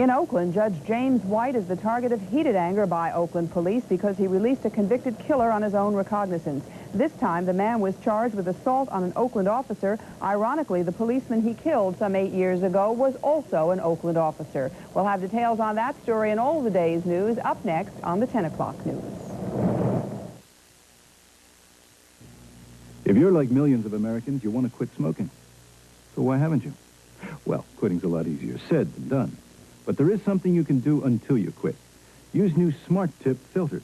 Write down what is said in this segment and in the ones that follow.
In Oakland, Judge James White is the target of heated anger by Oakland police because he released a convicted killer on his own recognizance. This time, the man was charged with assault on an Oakland officer. Ironically, the policeman he killed some 8 years ago was also an Oakland officer. We'll have details on that story and all the day's news up next on the 10 o'clock news. If you're like millions of Americans, you want to quit smoking. So why haven't you? Well, quitting's a lot easier said than done. But there is something you can do until you quit. Use new Smart Tip filters.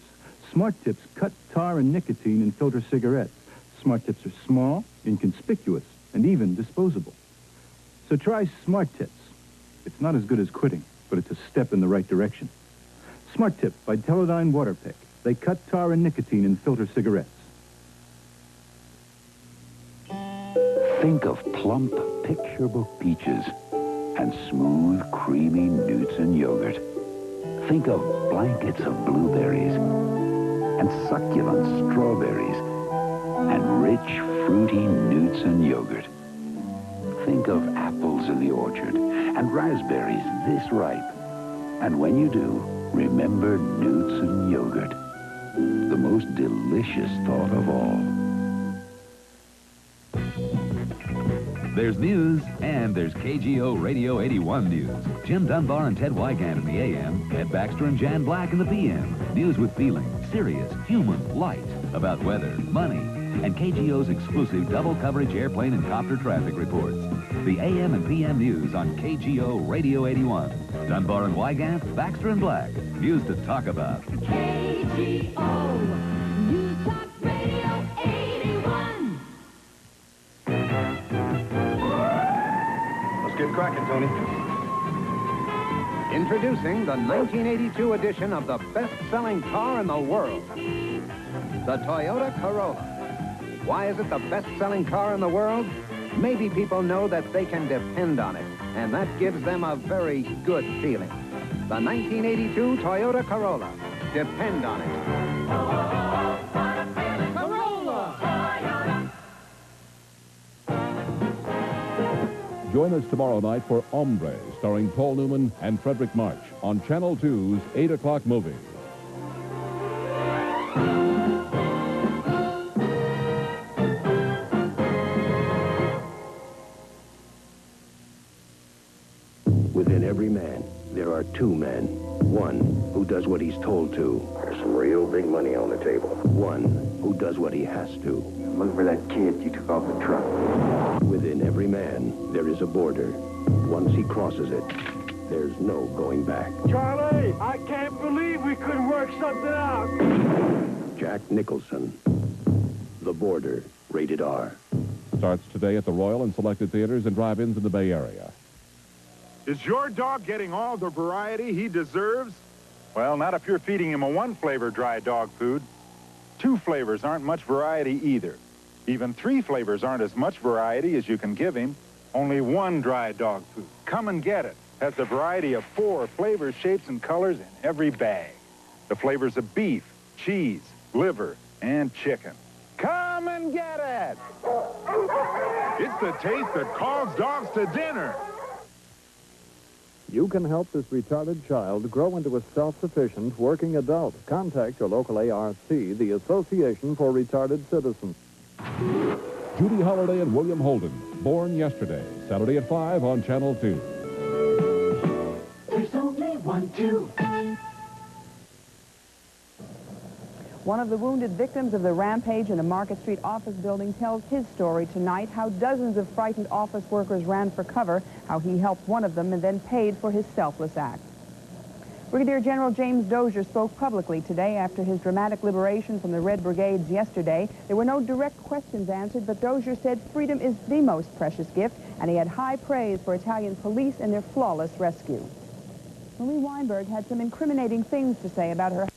Smart Tips cut tar and nicotine in filter cigarettes. Smart Tips are small, inconspicuous, and even disposable. So try Smart Tips. It's not as good as quitting, but it's a step in the right direction. Smart Tip by Teledyne Waterpick. They cut tar and nicotine in filter cigarettes. Think of plump, picture book peaches and smooth, creamy newts and yogurt. Think of blankets of blueberries and succulent strawberries and rich, fruity newts and yogurt. Think of apples in the orchard and raspberries this ripe. And when you do, remember newts and yogurt, the most delicious thought of all. There's news, and there's KGO Radio 81 News. Jim Dunbar and Ted Wygant in the AM, Ed Baxter and Jan Black in the PM. News with feeling, serious, human, light, about weather, money, and KGO's exclusive double coverage airplane and copter traffic reports. The AM and PM News on KGO Radio 81. Dunbar and Wygant, Baxter and Black. News to talk about. KGO News Talk Radio 81. Get cracking, Tony. Introducing the 1982 edition of the best-selling car in the world, the Toyota Corolla. Why is it the best-selling car in the world? Maybe people know that they can depend on it, and that gives them a very good feeling. The 1982 Toyota Corolla. Depend on it. Join us tomorrow night for Hombre, starring Paul Newman and Frederick March on Channel 2's 8 o'clock movie. Within every man, there are two men. One who does what he's told to. There's some real big money on the table. One who does what he has to. Look for that kid you took off the truck. Within every man, there is a border. Once he crosses it, there's no going back. Charlie, I can't believe we couldn't work something out. Jack Nicholson. The Border, rated R. Starts today at the Royal and selected theaters and drive-ins in the Bay Area. Is your dog getting all the variety he deserves? Well, not if you're feeding him a one-flavor dry dog food. 2 flavors aren't much variety either. Even 3 flavors aren't as much variety as you can give him. Only 1 dry dog food. Come and get it. Has a variety of 4 flavors, shapes, and colors in every bag. The flavors of beef, cheese, liver, and chicken. Come and get it! It's the taste that calls dogs to dinner. You can help this retarded child grow into a self-sufficient working adult. Contact your local ARC, the Association for Retarded Citizens. Judy Holliday and William Holden, Born Yesterday, Saturday at 5 on Channel 2. There's only one, two. One of the wounded victims of the rampage in a Market Street office building tells his story tonight, how dozens of frightened office workers ran for cover, how he helped one of them and then paid for his selfless act. Brigadier General James Dozier spoke publicly today after his dramatic liberation from the Red Brigades yesterday. There were no direct questions answered, but Dozier said freedom is the most precious gift, and he had high praise for Italian police and their flawless rescue. Marie Weinberg had some incriminating things to say about her